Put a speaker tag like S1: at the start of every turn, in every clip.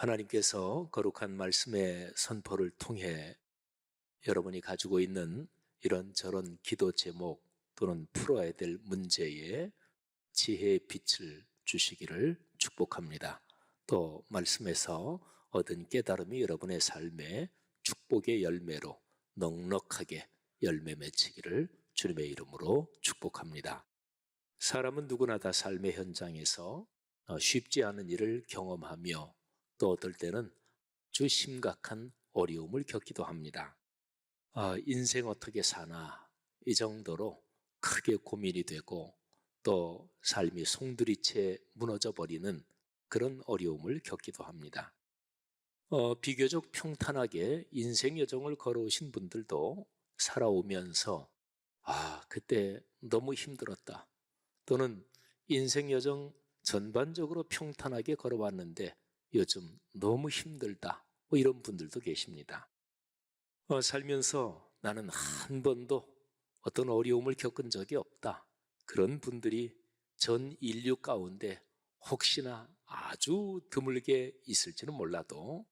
S1: 하나님께서 거룩한 말씀의 선포를 통해 여러분이 가지고 있는 이런저런 기도 제목 또는 풀어야 될 문제에 지혜의 빛을 주시기를 축복합니다. 또 말씀에서 얻은 깨달음이 여러분의 삶에 축복의 열매로 넉넉하게 열매 맺히기를 주님의 이름으로 축복합니다. 사람은 누구나 다 삶의 현장에서 쉽지 않은 일을 경험하며 또 어떨 때는 아주 심각한 어려움을 겪기도 합니다. 인생 어떻게 사나 이 정도로 크게 고민이 되고 또 삶이 송두리째 무너져 버리는 그런 어려움을 겪기도 합니다. 비교적 평탄하게 인생 여정을 걸어오신 분들도 살아오면서 그때 너무 힘들었다, 또는 인생 여정 전반적으로 평탄하게 걸어왔는데 요즘 너무 힘들다, 이런 분들도 계십니다. 살면서 나는 한 번도 어떤 어려움을 겪은 적이 없다, 그런 분들이 전 인류 가운데 혹시나 아주 드물게 있을지는 몰라도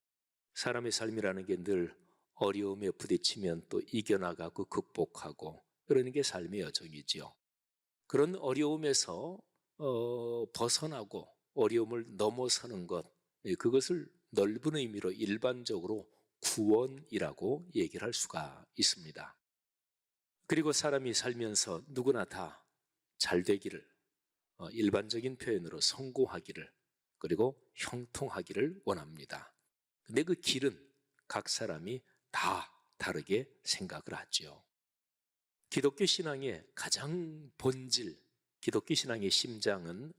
S1: 사람의 삶이라는 게 늘 어려움에 부딪히면 또 이겨나가고 극복하고 그러는 게 삶의 여정이지요. 그런 어려움에서 벗어나고 어려움을 넘어서는 것, 그것을 넓은 의미로 일반적으로 구원이라고 얘기를 할 수가 있습니다. 그리고 사람이 살면서 누구나 다 잘 되기를, 일반적인 표현으로 성공하기를, 그리고 형통하기를 원합니다. 근데 그 길은 각 사람이 다 다르게 생각을 하죠. 기독교 신앙의 가장 본질, 기독교 신앙의 심장은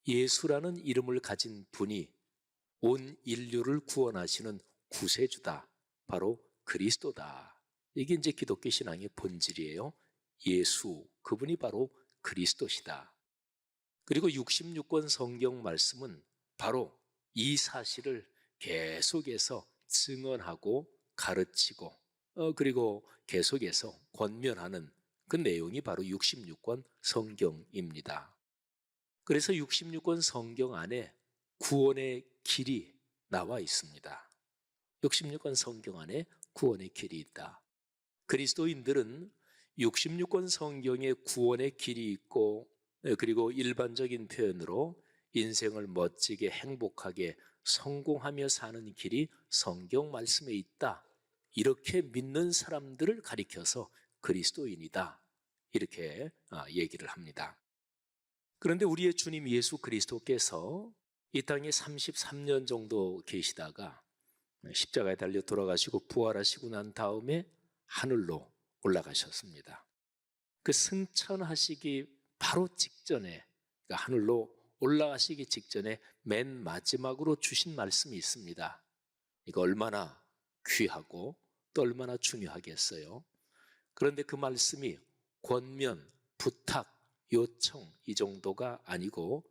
S1: 예수라는 이름을 가진 분이 온 인류를 구원하시는 구세주다, 바로 그리스도다. 이게 이제 기독교 신앙의 본질이에요. 예수, 그분이 바로 그리스도시다. 그리고 66권 성경 말씀은 바로 이 사실을 계속해서 증언하고 가르치고 그리고 계속해서 권면하는 그 내용이 바로 66권 성경입니다. 그래서 66권 성경 안에 구원의 길이 나와 있습니다. 66권 성경 안에 구원의 길이 있다. 그리스도인들은 66권 성경에 구원의 길이 있고, 그리고 일반적인 표현으로 인생을 멋지게 행복하게 성공하며 사는 길이 성경 말씀에 있다, 이렇게 믿는 사람들을 가리켜서 그리스도인이다, 이렇게 얘기를 합니다. 그런데 우리의 주님 예수 그리스도께서 이 땅에 33년 정도 계시다가 십자가에 달려 돌아가시고 부활하시고 난 다음에 하늘로 올라가셨습니다. 그 승천하시기 바로 직전에, 그러니까 하늘로 올라가시기 직전에 맨 마지막으로 주신 말씀이 있습니다. 이거 얼마나 귀하고 또 얼마나 중요하겠어요. 그런데 그 말씀이 권면, 부탁, 요청 이 정도가 아니고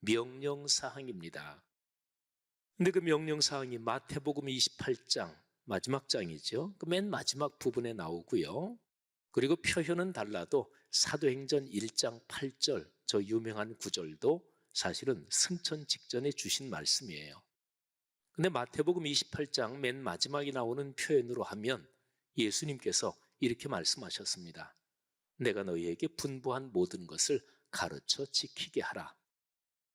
S1: 명령사항입니다. 근데 그 명령사항이 마태복음 28장 마지막 장이죠. 그 맨 마지막 부분에 나오고요. 그리고 표현은 달라도 사도행전 1장 8절 저 유명한 구절도 사실은 승천 직전에 주신 말씀이에요. 근데 마태복음 28장 맨 마지막에 나오는 표현으로 하면 예수님께서 이렇게 말씀하셨습니다. 내가 너희에게 분부한 모든 것을 가르쳐 지키게 하라.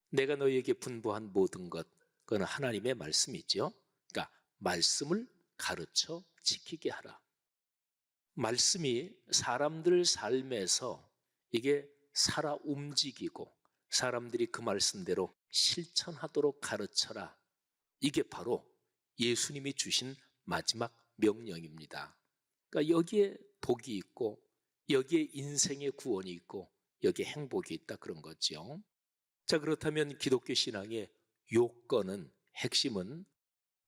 S1: 내가 너희에게 분부한 모든 것, 그건 하나님의 말씀이죠. 그러니까 말씀을 가르쳐 지키게 하라. 말씀이 사람들 삶에서 이게 살아 움직이고 사람들이 그 말씀대로 실천하도록 가르쳐라. 이게 바로 예수님이 주신 마지막 명령입니다. 그러니까 여기에 복이 있고 여기에 인생의 구원이 있고 여기에 행복이 있다, 그런 거죠. 자, 그렇다면 기독교 신앙의 요건은, 핵심은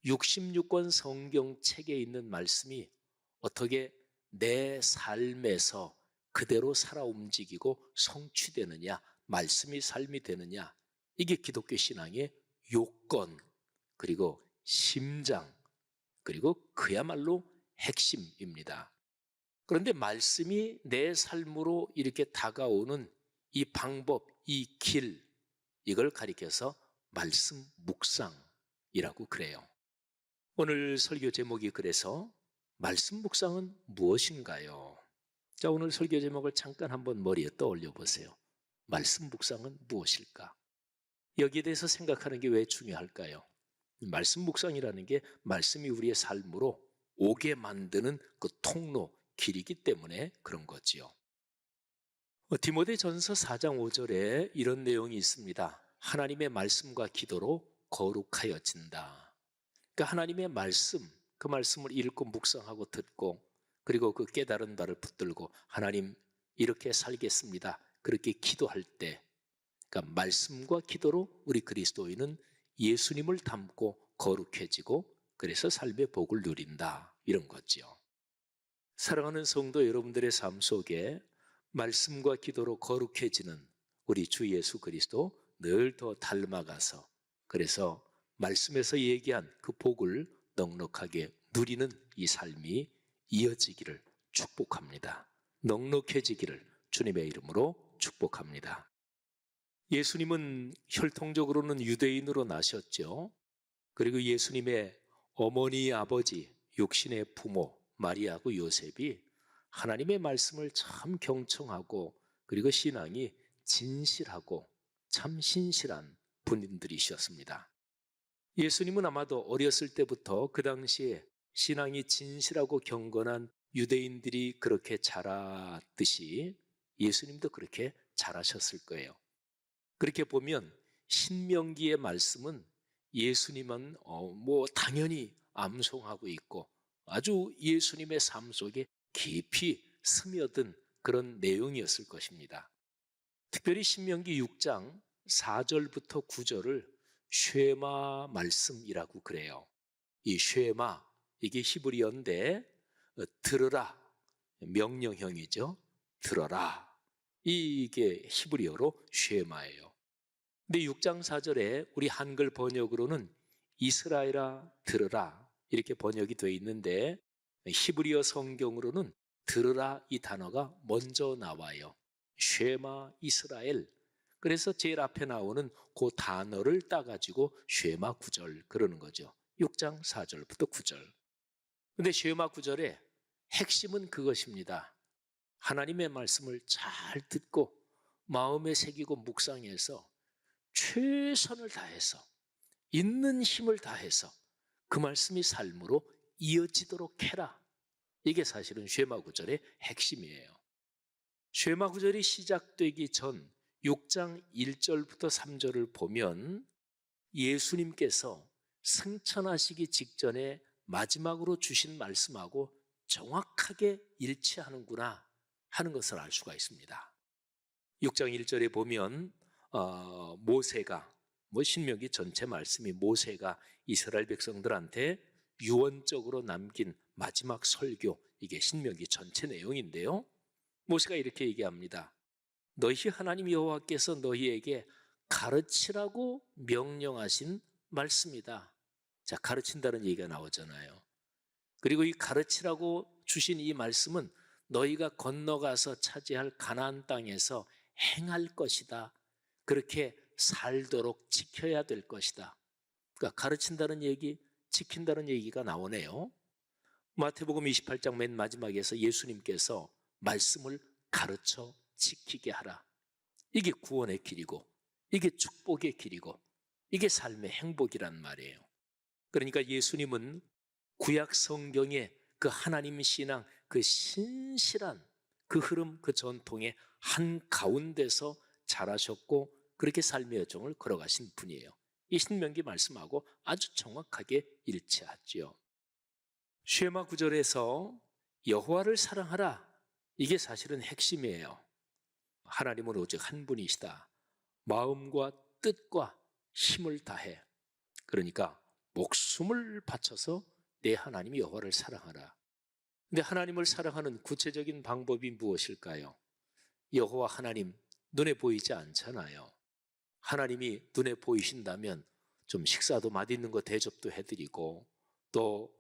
S1: 66권 성경책에 있는 말씀이 어떻게 내 삶에서 그대로 살아 움직이고 성취되느냐, 말씀이 삶이 되느냐, 이게 기독교 신앙의 요건, 그리고 심장, 그리고 그야말로 핵심입니다. 그런데 말씀이 내 삶으로 이렇게 다가오는 이 방법, 이 길, 이걸 가리켜서 말씀 묵상, 이라고 그래요. 오늘 설교 제목이 그래서 말씀 묵상은 무엇인가요? 자, 오늘 설교 제목을 잠깐 한번 머리에 떠올려 보세요. 말씀 묵상은 무엇일까? 여기에 대해서 생각하는 게 왜 중요할까요? 말씀 묵상이라는 게 말씀이 우리의 삶으로 오게 만드는 그 통로, 길이기 때문에 그런 거지요. 디모데전서 4장 5절에 이런 내용이 있습니다. 하나님의 말씀과 기도로 거룩하여진다. 그러니까 하나님의 말씀, 그 말씀을 읽고 묵상하고 듣고 그리고 그 깨달은 바를 붙들고 하나님 이렇게 살겠습니다. 그렇게 기도할 때, 그러니까 말씀과 기도로 우리 그리스도인은 예수님을 닮고 거룩해지고 그래서 삶의 복을 누린다, 이런 거죠. 사랑하는 성도 여러분들의 삶 속에 말씀과 기도로 거룩해지는 우리 주 예수 그리스도 늘 더 닮아가서 그래서 말씀에서 얘기한 그 복을 넉넉하게 누리는 이 삶이 이어지기를 축복합니다. 넉넉해지기를 주님의 이름으로 축복합니다. 예수님은 혈통적으로는 유대인으로 나셨죠. 그리고 예수님의 어머니, 아버지, 육신의 부모 마리아하고 요셉이 하나님의 말씀을 참 경청하고 그리고 신앙이 진실하고 참 신실한 분들이셨습니다. 예수님은 아마도 어렸을 때부터 그 당시에 신앙이 진실하고 경건한 유대인들이 그렇게 자랐듯이 예수님도 그렇게 자라셨을 거예요. 그렇게 보면 신명기의 말씀은 예수님은 당연히 암송하고 있고 아주 예수님의 삶 속에 깊이 스며든 그런 내용이었을 것입니다. 특별히 신명기 6장 4절부터 9절을 쉐마 말씀이라고 그래요. 이 쉐마, 이게 히브리어인데 들으라, 명령형이죠. 들어라, 이게 히브리어로 쉐마예요. 근데 6장 4절에 우리 한글 번역으로는 이스라엘아 들으라 이렇게 번역이 되어 있는데 히브리어 성경으로는 들으라 이 단어가 먼저 나와요. 쉐마 이스라엘. 그래서 제일 앞에 나오는 그 단어를 따가지고 쉐마 9절 그러는 거죠. 6장 4절부터 9절. 근데 쉐마 9절의 핵심은 그것입니다. 하나님의 말씀을 잘 듣고 마음에 새기고 묵상해서 최선을 다해서 있는 힘을 다해서 그 말씀이 삶으로 이어지도록 해라. 이게 사실은 쉐마 9절의 핵심이에요. 쉐마 9절이 시작되기 전 6장 1절부터 3절을 보면 예수님께서 승천하시기 직전에 마지막으로 주신 말씀하고 정확하게 일치하는구나 하는 것을 알 수가 있습니다. 6장 1절에 보면 모세가 신명기 전체 말씀이 모세가 이스라엘 백성들한테 유언적으로 남긴 마지막 설교, 이게 신명기 전체 내용인데요. 모세가 이렇게 얘기합니다. 너희 하나님 여호와께서 너희에게 가르치라고 명령하신 말씀이다. 자, 가르친다는 얘기가 나오잖아요. 그리고 이 가르치라고 주신 이 말씀은 너희가 건너가서 차지할 가나안 땅에서 행할 것이다. 그렇게 살도록 지켜야 될 것이다. 그러니까 가르친다는 얘기, 지킨다는 얘기가 나오네요. 마태복음 28장 맨 마지막에서 예수님께서 말씀을 가르쳐 지키게 하라. 이게 구원의 길이고 이게 축복의 길이고 이게 삶의 행복이란 말이에요. 그러니까 예수님은 구약 성경의 그 하나님 신앙, 그 신실한 그 흐름, 그 전통의 한가운데서 자라셨고 그렇게 삶의 여정을 걸어가신 분이에요. 이 신명기 말씀하고 아주 정확하게 일치하지요. 쉐마 9절에서 여호와를 사랑하라, 이게 사실은 핵심이에요. 하나님은 오직 한 분이시다. 마음과 뜻과 힘을 다해, 그러니까 목숨을 바쳐서 내 하나님 여호와를 사랑하라. 근데 하나님을 사랑하는 구체적인 방법이 무엇일까요? 여호와 하나님 눈에 보이지 않잖아요. 하나님이 눈에 보이신다면 좀 식사도 맛있는 거 대접도 해드리고 또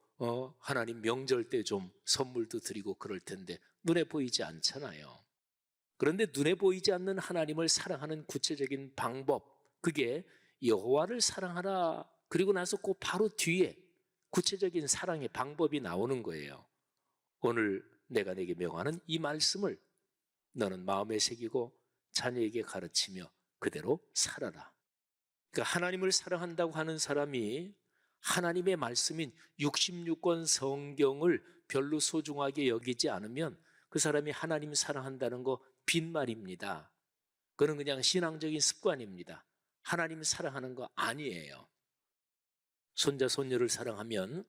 S1: 하나님 명절 때 좀 선물도 드리고 그럴 텐데 눈에 보이지 않잖아요. 그런데 눈에 보이지 않는 하나님을 사랑하는 구체적인 방법, 그게 여호와를 사랑하라 그리고 나서 그 바로 뒤에 구체적인 사랑의 방법이 나오는 거예요. 오늘 내가 내게 명하는 이 말씀을 너는 마음에 새기고 자녀에게 가르치며 그대로 살아라. 그러니까 하나님을 사랑한다고 하는 사람이 하나님의 말씀인 66권 성경을 별로 소중하게 여기지 않으면 그 사람이 하나님 사랑한다는 거 빈말입니다. 그건 그냥 신앙적인 습관입니다. 하나님 사랑하는 거 아니에요. 손자 손녀를 사랑하면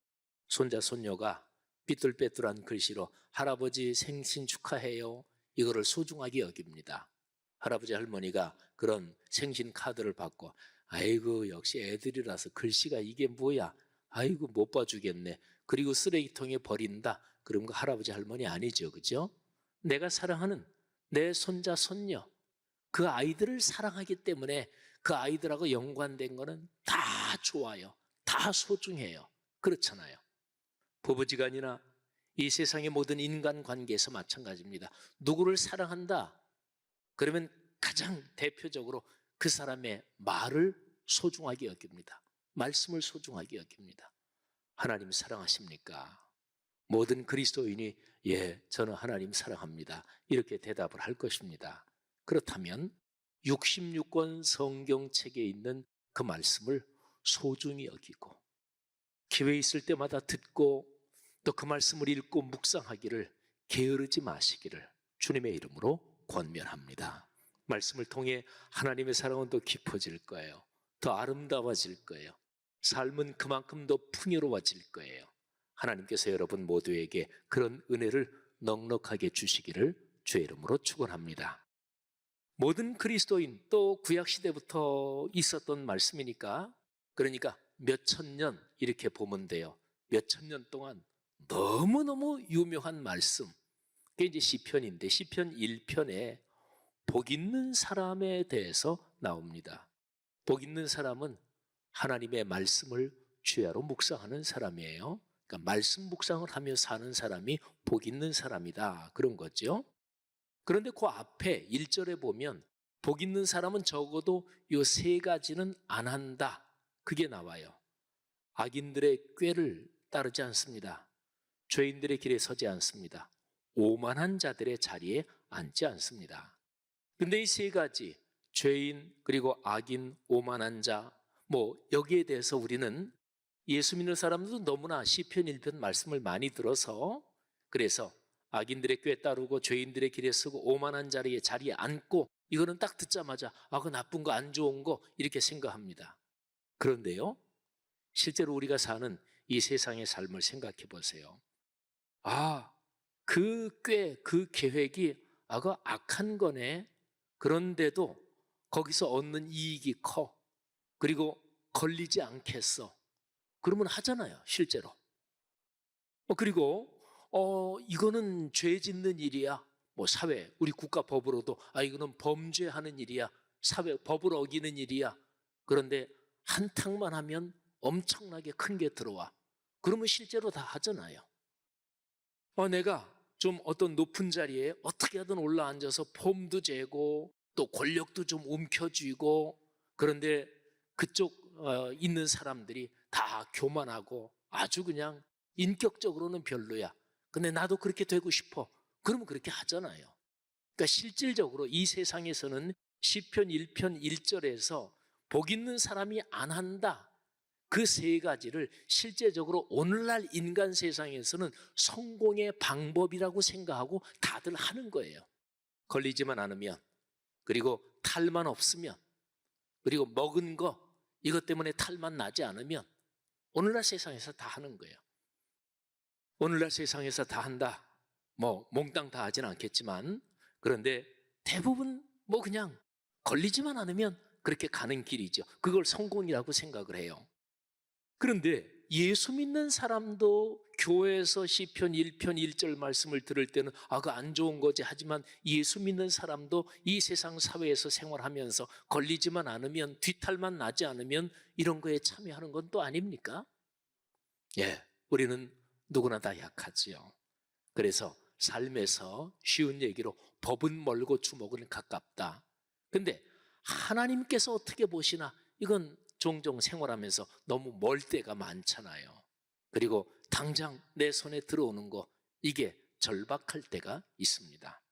S1: 손자 손녀가 삐뚤빼뚤한 글씨로 할아버지 생신 축하해요, 이거를 소중하게 여깁니다. 할아버지 할머니가 그런 생신 카드를 받고 아이고 역시 애들이라서 글씨가 이게 뭐야, 아이고 못 봐주겠네, 그리고 쓰레기통에 버린다, 그런 거 할아버지 할머니 아니죠, 그죠? 내가 사랑하는 내 손자 손녀, 그 아이들을 사랑하기 때문에 그 아이들하고 연관된 거는 다 좋아요, 다 소중해요. 그렇잖아요. 부부지간이나 이 세상의 모든 인간관계에서 마찬가지입니다. 누구를 사랑한다 그러면 가장 대표적으로 그 사람의 말을 소중하게 여깁니다. 말씀을 소중하게 여깁니다. 하나님 사랑하십니까? 모든 그리스도인이 예, 저는 하나님 사랑합니다, 이렇게 대답을 할 것입니다. 그렇다면 66권 성경책에 있는 그 말씀을 소중히 여기고 기회 있을 때마다 듣고 또 그 말씀을 읽고 묵상하기를 게으르지 마시기를 주님의 이름으로 권면합니다. 말씀을 통해 하나님의 사랑은 더 깊어질 거예요. 더 아름다워질 거예요. 삶은 그만큼 더 풍요로워질 거예요. 하나님께서 여러분 모두에게 그런 은혜를 넉넉하게 주시기를 주의 이름으로 축원합니다. 모든 그리스도인 또 구약시대부터 있었던 말씀이니까, 그러니까 몇천 년 이렇게 보면 돼요. 몇천 년 동안 너무너무 유명한 말씀, 그게 이제 시편인데 시편 1편에 복 있는 사람에 대해서 나옵니다. 복 있는 사람은 하나님의 말씀을 주야로 묵상하는 사람이에요. 그러니까 말씀 묵상을 하며 사는 사람이 복 있는 사람이다, 그런 거죠. 그런데 그 앞에 1절에 보면 복 있는 사람은 적어도 이 세 가지는 안 한다, 그게 나와요. 악인들의 꾀를 따르지 않습니다. 죄인들의 길에 서지 않습니다. 오만한 자들의 자리에 앉지 않습니다. 근데 이 세 가지, 죄인 그리고 악인, 오만한 자, 여기에 대해서 우리는 예수 믿는 사람들도 너무나 시편 1편 말씀을 많이 들어서, 그래서 악인들의 꾀 따르고 죄인들의 길에 서고 오만한 자리에 앉고, 이거는 딱 듣자마자 그 나쁜 거 안 좋은 거 이렇게 생각합니다. 그런데요, 실제로 우리가 사는 이 세상의 삶을 생각해 보세요. 그 꾀, 그 계획이 그 악한 거네. 그런데도 거기서 얻는 이익이 커. 그리고 걸리지 않겠어. 그러면 하잖아요, 실제로. 그리고 이거는 죄 짓는 일이야. 사회, 우리 국가 법으로도 이거는 범죄하는 일이야. 사회 법을 어기는 일이야. 그런데 한탕만 하면 엄청나게 큰 게 들어와. 그러면 실제로 다 하잖아요. 내가 좀 어떤 높은 자리에 어떻게 하든 올라앉아서 폼도 재고 또 권력도 좀 움켜쥐고, 그런데 그쪽 있는 사람들이 다 교만하고 아주 그냥 인격적으로는 별로야. 근데 나도 그렇게 되고 싶어. 그러면 그렇게 하잖아요. 그러니까 실질적으로 이 세상에서는 시편 1편 1절에서 복 있는 사람이 안 한다, 그 세 가지를 실제적으로 오늘날 인간 세상에서는 성공의 방법이라고 생각하고 다들 하는 거예요. 걸리지만 않으면, 그리고 탈만 없으면, 그리고 먹은 거 이것 때문에 탈만 나지 않으면 오늘날 세상에서 다 하는 거예요. 오늘날 세상에서 다 한다, 몽땅 다 하진 않겠지만, 그런데 대부분 그냥 걸리지만 않으면 그렇게 가는 길이죠. 그걸 성공이라고 생각을 해요. 그런데 예수 믿는 사람도 교회에서 시편 1편 1절 말씀을 들을 때는 그거 안 좋은 거지, 하지만 예수 믿는 사람도 이 세상 사회에서 생활하면서 걸리지만 않으면, 뒤탈만 나지 않으면 이런 거에 참여하는 건 또 아닙니까? 예, 우리는 누구나 다 약하지요. 그래서 삶에서 쉬운 얘기로 법은 멀고 주먹은 가깝다. 근데 하나님께서 어떻게 보시나, 이건 종종 생활하면서 너무 멀 때가 많잖아요. 그리고 당장 내 손에 들어오는 거, 이게 절박할 때가 있습니다.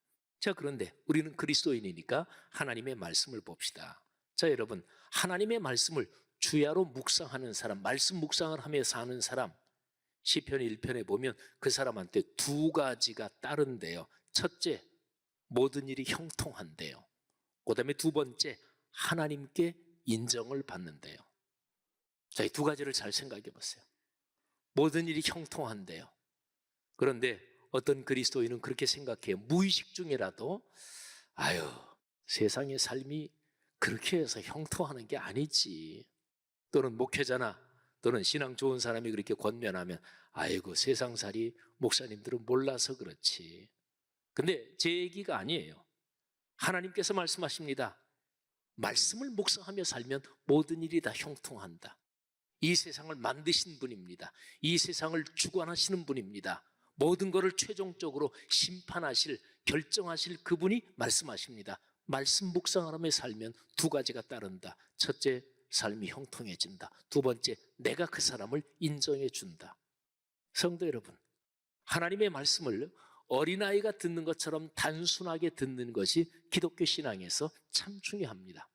S1: 자, 그런데 우리는 그리스도인이니까 하나님의 말씀을 봅시다. 자, 여러분, 하나님의 말씀을 주야로 묵상하는 사람, 말씀 묵상을 하며 사는 사람, 시편 1편에 보면 그 사람한테 두 가지가 따른대요. 첫째, 모든 일이 형통한대요. 그 다음에 두 번째, 하나님께 인정을 받는대요. 자, 이 두 가지를 잘 생각해 보세요. 모든 일이 형통한대요. 그런데 어떤 그리스도인은 그렇게 생각해요. 무의식 중이라도 아유, 세상의 삶이 그렇게 해서 형통하는 게 아니지. 또는 목회자나 또는 신앙 좋은 사람이 그렇게 권면하면 아이고, 세상살이 목사님들은 몰라서 그렇지. 근데 제 얘기가 아니에요. 하나님께서 말씀하십니다. 말씀을 묵상하며 살면 모든 일이 다 형통한다. 이 세상을 만드신 분입니다. 이 세상을 주관하시는 분입니다. 모든 것을 최종적으로 심판하실, 결정하실 그분이 말씀하십니다. 말씀 묵상을 하며 살면 두 가지가 따른다. 첫째, 삶이 형통해진다. 두 번째, 내가 그 사람을 인정해 준다. 성도 여러분, 하나님의 말씀을 어린아이가 듣는 것처럼 단순하게 듣는 것이 기독교 신앙에서 참 중요합니다.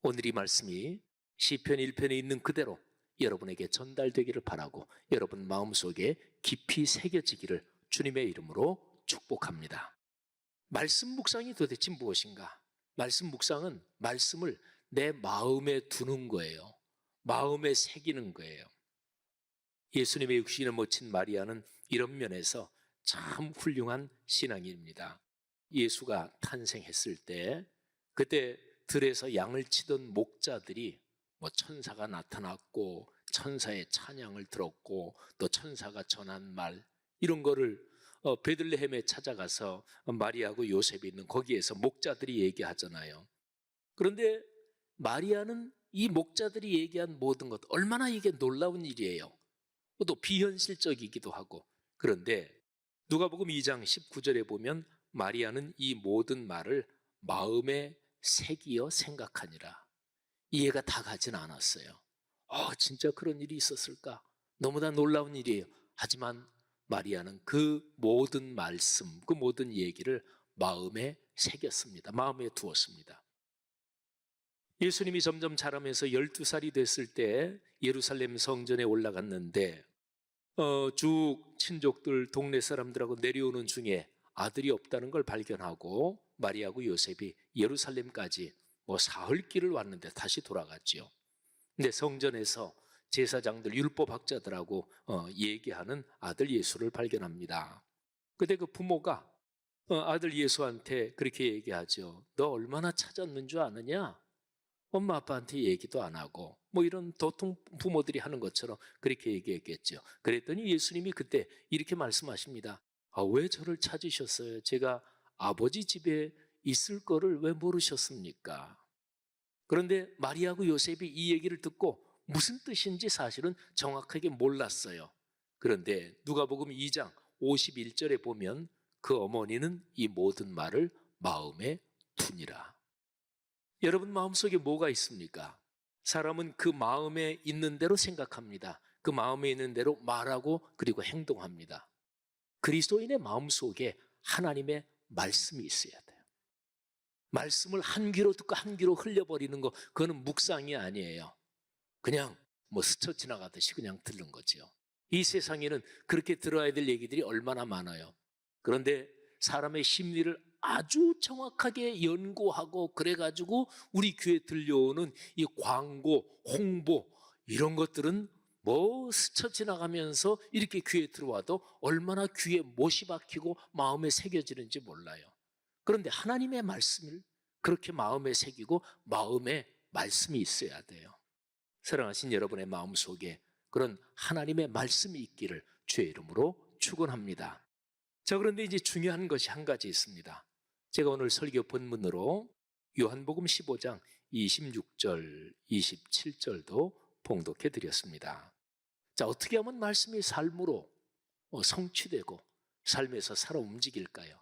S1: 오늘 이 말씀이 시편 1편에 있는 그대로 여러분에게 전달되기를 바라고 여러분 마음속에 깊이 새겨지기를 주님의 이름으로 축복합니다. 말씀 묵상이 도대체 무엇인가? 말씀 묵상은 말씀을 내 마음에 두는 거예요. 마음에 새기는 거예요. 예수님의 육신을 모친 마리아는 이런 면에서 참 훌륭한 신앙인입니다. 예수가 탄생했을 때 그때 들에서 양을 치던 목자들이 천사가 나타났고 천사의 찬양을 들었고 또 천사가 전한 말, 이런 거를 베들레헴에 찾아가서 마리아하고 요셉이 있는 거기에서 목자들이 얘기하잖아요. 그런데 마리아는 이 목자들이 얘기한 모든 것, 얼마나 이게 놀라운 일이에요. 또 비현실적이기도 하고. 그런데 누가복음 2장 19절에 보면 마리아는 이 모든 말을 마음에 새기어 생각하니라. 이해가 다 가진 않았어요. 진짜 그런 일이 있었을까? 너무나 놀라운 일이에요. 하지만 마리아는 그 모든 말씀, 그 모든 얘기를 마음에 새겼습니다. 마음에 두었습니다. 예수님이 점점 자라면서 12살이 됐을 때 예루살렘 성전에 올라갔는데 쭉 친족들, 동네 사람들하고 내려오는 중에 아들이 없다는 걸 발견하고 마리아하고 요셉이 예루살렘까지 사흘길을 왔는데 다시 돌아갔지요. 근데 성전에서 제사장들, 율법학자들하고 얘기하는 아들 예수를 발견합니다. 그때 그 부모가 아들 예수한테 그렇게 얘기하죠. 너 얼마나 찾았는 줄 아느냐? 엄마 아빠한테 얘기도 안 하고 이런 도통 부모들이 하는 것처럼 그렇게 얘기했겠죠. 그랬더니 예수님이 그때 이렇게 말씀하십니다. 왜 저를 찾으셨어요? 제가 아버지 집에 있을 거를 왜 모르셨습니까? 그런데 마리아하고 요셉이 이 얘기를 듣고 무슨 뜻인지 사실은 정확하게 몰랐어요. 그런데 누가복음 2장 51절에 보면 그 어머니는 이 모든 말을 마음에 두니라. 여러분 마음속에 뭐가 있습니까? 사람은 그 마음에 있는 대로 생각합니다. 그 마음에 있는 대로 말하고 그리고 행동합니다. 그리스도인의 마음속에 하나님의 말씀이 있어야 돼요. 말씀을 한 귀로 듣고 한 귀로 흘려버리는 거, 그거는 묵상이 아니에요. 그냥 스쳐 지나가듯이 그냥 듣는 거죠. 이 세상에는 그렇게 들어야 될 얘기들이 얼마나 많아요. 그런데 사람의 심리를 아주 정확하게 연구하고 그래가지고 우리 귀에 들려오는 이 광고, 홍보 이런 것들은 스쳐 지나가면서 이렇게 귀에 들어와도 얼마나 귀에 못이 박히고 마음에 새겨지는지 몰라요. 그런데 하나님의 말씀을 그렇게 마음에 새기고 마음에 말씀이 있어야 돼요. 사랑하신 여러분의 마음속에 그런 하나님의 말씀이 있기를 주의 이름으로 축원합니다. 자, 그런데 이제 중요한 것이 한 가지 있습니다. 제가 오늘 설교 본문으로 요한복음 15장 26절, 27절도 봉독해 드렸습니다. 자, 어떻게 하면 말씀이 삶으로 성취되고 삶에서 살아 움직일까요?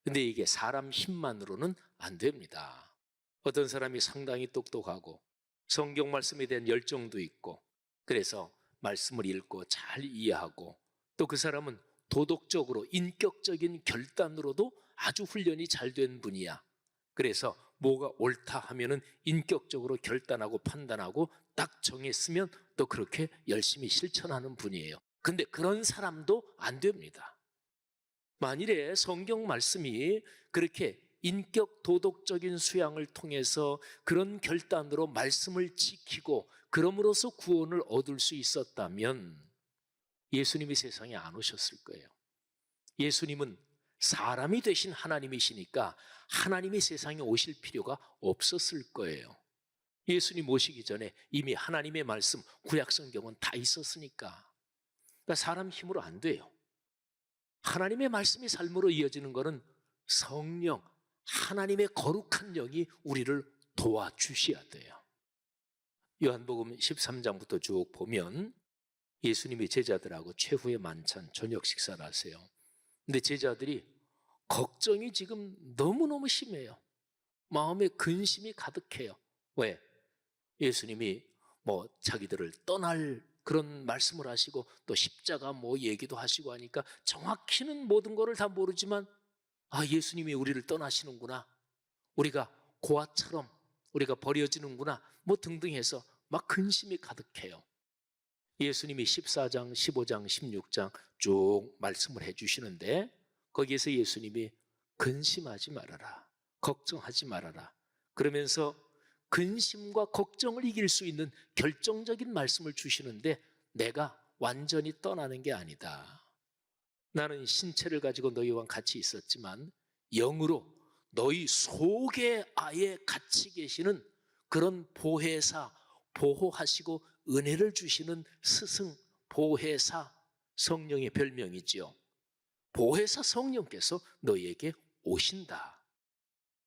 S1: 근데 이게 사람 힘만으로는 안 됩니다. 어떤 사람이 상당히 똑똑하고 성경 말씀에 대한 열정도 있고, 그래서 말씀을 읽고 잘 이해하고, 또 그 사람은 도덕적으로 인격적인 결단으로도 아주 훈련이 잘 된 분이야. 그래서 뭐가 옳다 하면은 인격적으로 결단하고 판단하고 딱 정했으면 또 그렇게 열심히 실천하는 분이에요. 근데 그런 사람도 안 됩니다. 만일에 성경 말씀이 그렇게 인격 도덕적인 수양을 통해서 그런 결단으로 말씀을 지키고 그럼으로써 구원을 얻을 수 있었다면 예수님이 세상에 안 오셨을 거예요. 예수님은 사람이 되신 하나님이시니까 하나님이 세상에 오실 필요가 없었을 거예요. 예수님 오시기 전에 이미 하나님의 말씀, 구약 성경은 다 있었으니까. 그러니까 사람 힘으로 안 돼요. 하나님의 말씀이 삶으로 이어지는 것은 성령, 하나님의 거룩한 영이 우리를 도와주셔야 돼요. 요한복음 13장부터 쭉 보면 예수님이 제자들하고 최후의 만찬 저녁 식사를 하세요. 근데 제자들이 걱정이 지금 너무너무 심해요. 마음에 근심이 가득해요. 왜? 예수님이 자기들을 떠날 그런 말씀을 하시고 또 십자가 얘기도 하시고 하니까 정확히는 모든 거를 다 모르지만 예수님이 우리를 떠나시는구나, 우리가 고아처럼 우리가 버려지는구나 등등 해서 막 근심이 가득해요. 예수님이 14장, 15장, 16장 쭉 말씀을 해주시는데 거기에서 예수님이 근심하지 말아라, 걱정하지 말아라 그러면서 근심과 걱정을 이길 수 있는 결정적인 말씀을 주시는데, 내가 완전히 떠나는 게 아니다. 나는 신체를 가지고 너희와 같이 있었지만 영으로 너희 속에 아예 같이 계시는 그런 보혜사, 보호하시고 은혜를 주시는 스승, 보혜사, 성령의 별명이지요. 보혜사 성령께서 너희에게 오신다.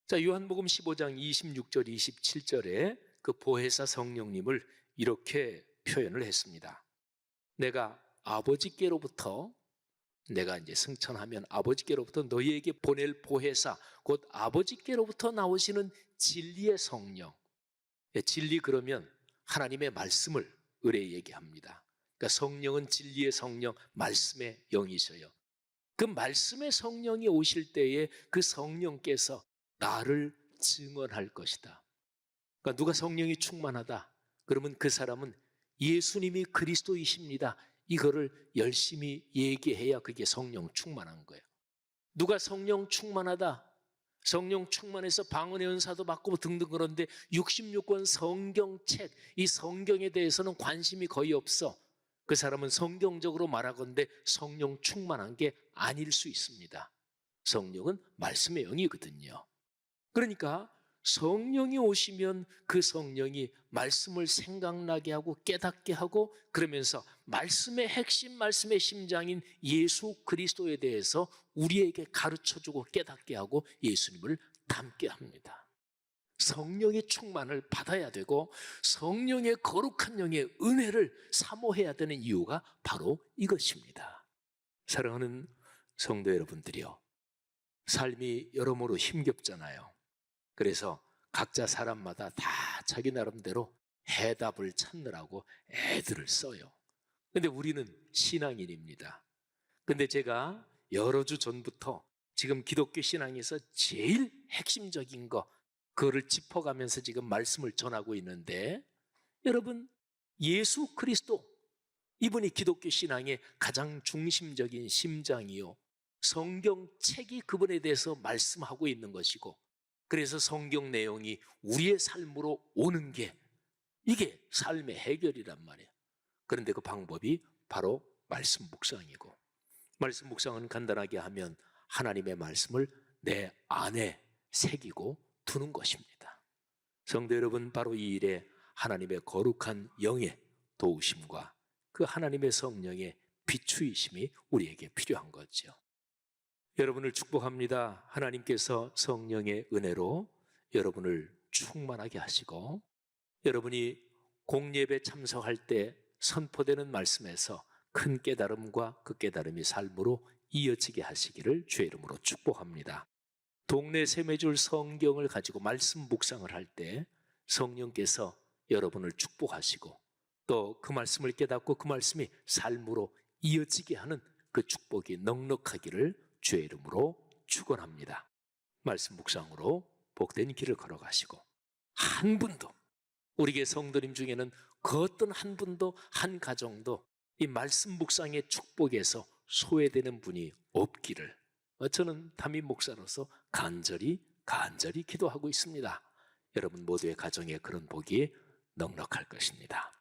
S1: 자, 요한복음 15장 26절 27절에 그 보혜사 성령님을 이렇게 표현을 했습니다. 내가 아버지께로부터, 내가 이제 승천하면 아버지께로부터 너희에게 보낼 보혜사, 곧 아버지께로부터 나오시는 진리의 성령. 진리 그러면 하나님의 말씀을 의뢰 얘기합니다. 그러니까 성령은 진리의 성령, 말씀의 영이셔요. 그 말씀의 성령이 오실 때에 그 성령께서 나를 증언할 것이다. 그러니까 누가 성령이 충만하다 그러면 그 사람은 예수님이 그리스도이십니다, 이거를 열심히 얘기해야 그게 성령 충만한 거예요. 누가 성령 충만하다, 성령 충만해서 방언의 은사도 받고 등등 그런데 66권 성경책, 이 성경에 대해서는 관심이 거의 없어, 그 사람은 성경적으로 말하건대 성령 충만한 게 아닐 수 있습니다. 성령은 말씀의 영이거든요. 그러니까 성령이 오시면 그 성령이 말씀을 생각나게 하고 깨닫게 하고, 그러면서 말씀의 핵심, 말씀의 심장인 예수 그리스도에 대해서 우리에게 가르쳐주고 깨닫게 하고 예수님을 닮게 합니다. 성령의 충만을 받아야 되고 성령의 거룩한 영의 은혜를 사모해야 되는 이유가 바로 이것입니다. 사랑하는 성도 여러분들이요, 삶이 여러모로 힘겹잖아요. 그래서 각자 사람마다 다 자기 나름대로 해답을 찾느라고 애들을 써요. 근데 우리는 신앙인입니다. 근데 제가 여러 주 전부터 지금 기독교 신앙에서 제일 핵심적인 거, 그거를 짚어가면서 지금 말씀을 전하고 있는데, 여러분, 예수 그리스도, 이분이 기독교 신앙의 가장 중심적인 심장이요, 성경책이 그분에 대해서 말씀하고 있는 것이고, 그래서 성경 내용이 우리의 삶으로 오는 게 이게 삶의 해결이란 말이에요. 그런데 그 방법이 바로 말씀 묵상이고, 말씀 묵상은 간단하게 하면 하나님의 말씀을 내 안에 새기고 두는 것입니다. 성도 여러분, 바로 이 일에 하나님의 거룩한 영의 도우심과 그 하나님의 성령의 비추이심이 우리에게 필요한 거죠. 여러분을 축복합니다. 하나님께서 성령의 은혜로 여러분을 충만하게 하시고, 여러분이 공예배 참석할 때 선포되는 말씀에서 큰 깨달음과 그 깨달음이 삶으로 이어지게 하시기를 주의 이름으로 축복합니다. 동네 세매줄 성경을 가지고 말씀 묵상을 할 때 성령께서 여러분을 축복하시고 또 그 말씀을 깨닫고 그 말씀이 삶으로 이어지게 하는 그 축복이 넉넉하기를 주의 이름으로 축원합니다. 말씀 묵상으로 복된 길을 걸어가시고 한 분도 우리 교회 성도님 중에는 그 어떤 한 분도 한 가정도 이 말씀 묵상의 축복에서 소외되는 분이 없기를 저는 담임 목사로서 간절히 기도하고 있습니다. 여러분 모두의 가정에 그런 복이 넉넉할 것입니다.